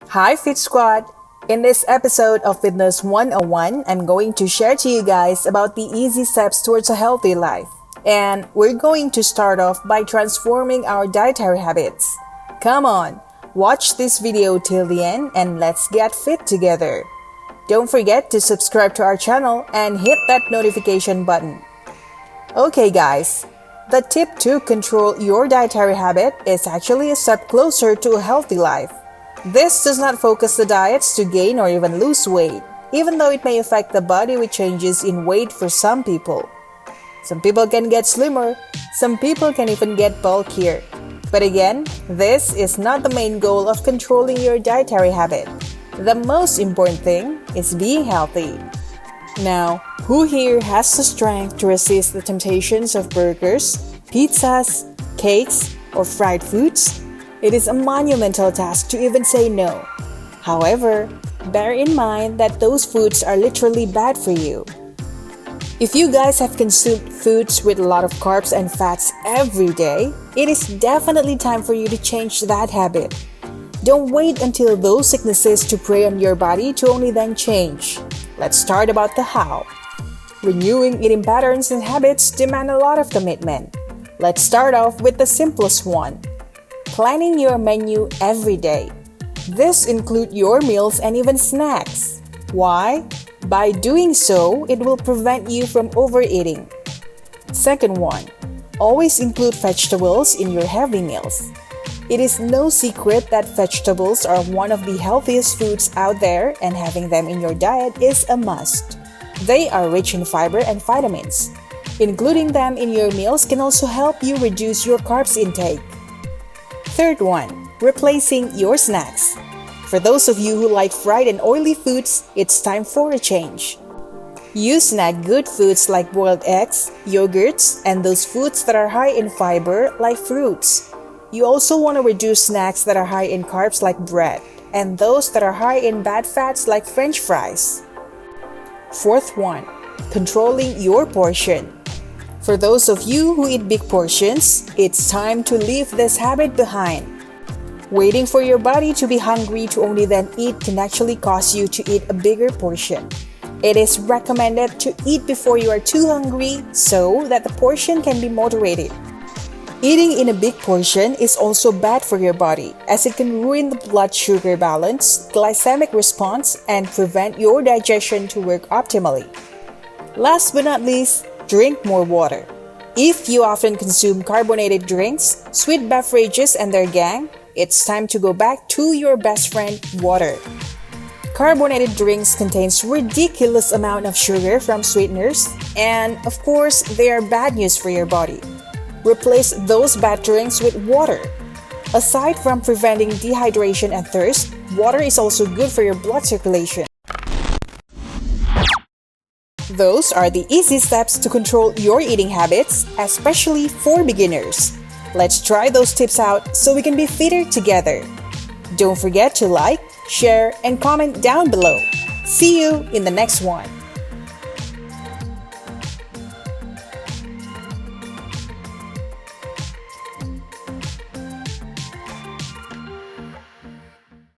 Hi FitSKWAD! In this episode of Fitness 101, I'm going to share to you guys about the easy steps towards a healthy life. And we're going to start off by transforming our dietary habits. Come on, watch this video till the end and let's get fit together. Don't forget to subscribe to our channel and hit that notification button. Okay guys, the tip to control your dietary habit is actually a step closer to a healthy life. This does not focus the diets to gain or even lose weight, even though it may affect the body with changes in weight for some people. Some people can get slimmer, some people can even get bulkier. But again, this is not the main goal of controlling your dietary habit. The most important thing is being healthy. Now, who here has the strength to resist the temptations of burgers, pizzas, cakes, or fried foods? It is a monumental task to even say no. However, bear in mind that those foods are literally bad for you. If you guys have consumed foods with a lot of carbs and fats every day, it is definitely time for you to change that habit. Don't wait until those sicknesses to prey on your body to only then change. Let's start about the how. Renewing eating patterns and habits demand a lot of commitment. Let's start off with the simplest one. Planning your menu every day. This includes your meals and even snacks. Why? By doing so, it will prevent you from overeating. Second one, always include vegetables in your heavy meals. It is no secret that vegetables are one of the healthiest foods out there, and having them in your diet is a must. They are rich in fiber and vitamins. Including them in your meals can also help you reduce your carbs intake. Third one, replacing your snacks. For those of you who like fried and oily foods, it's time for a change. You snack good foods like boiled eggs, yogurts, and those foods that are high in fiber like fruits. You also want to reduce snacks that are high in carbs like bread, and those that are high in bad fats like French fries. Fourth one, controlling your portion. For those of you who eat big portions, it's time to leave this habit behind. Waiting for your body to be hungry to only then eat can actually cause you to eat a bigger portion. It is recommended to eat before you are too hungry so that the portion can be moderated. Eating in a big portion is also bad for your body, as it can ruin the blood sugar balance, glycemic response, and prevent your digestion to work optimally. Last but not least, drink more water. If you often consume carbonated drinks, sweet beverages, and their gang, it's time to go back to your best friend, water. Carbonated drinks contains ridiculous amount of sugar from sweeteners, and of course, they are bad news for your body. Replace those bad drinks with water. Aside from preventing dehydration and thirst, water is also good for your blood circulation. Those are the easy steps to control your eating habits, especially for beginners. Let's try those tips out so we can be fitter together. Don't forget to like, share, and comment down below. See you in the next one.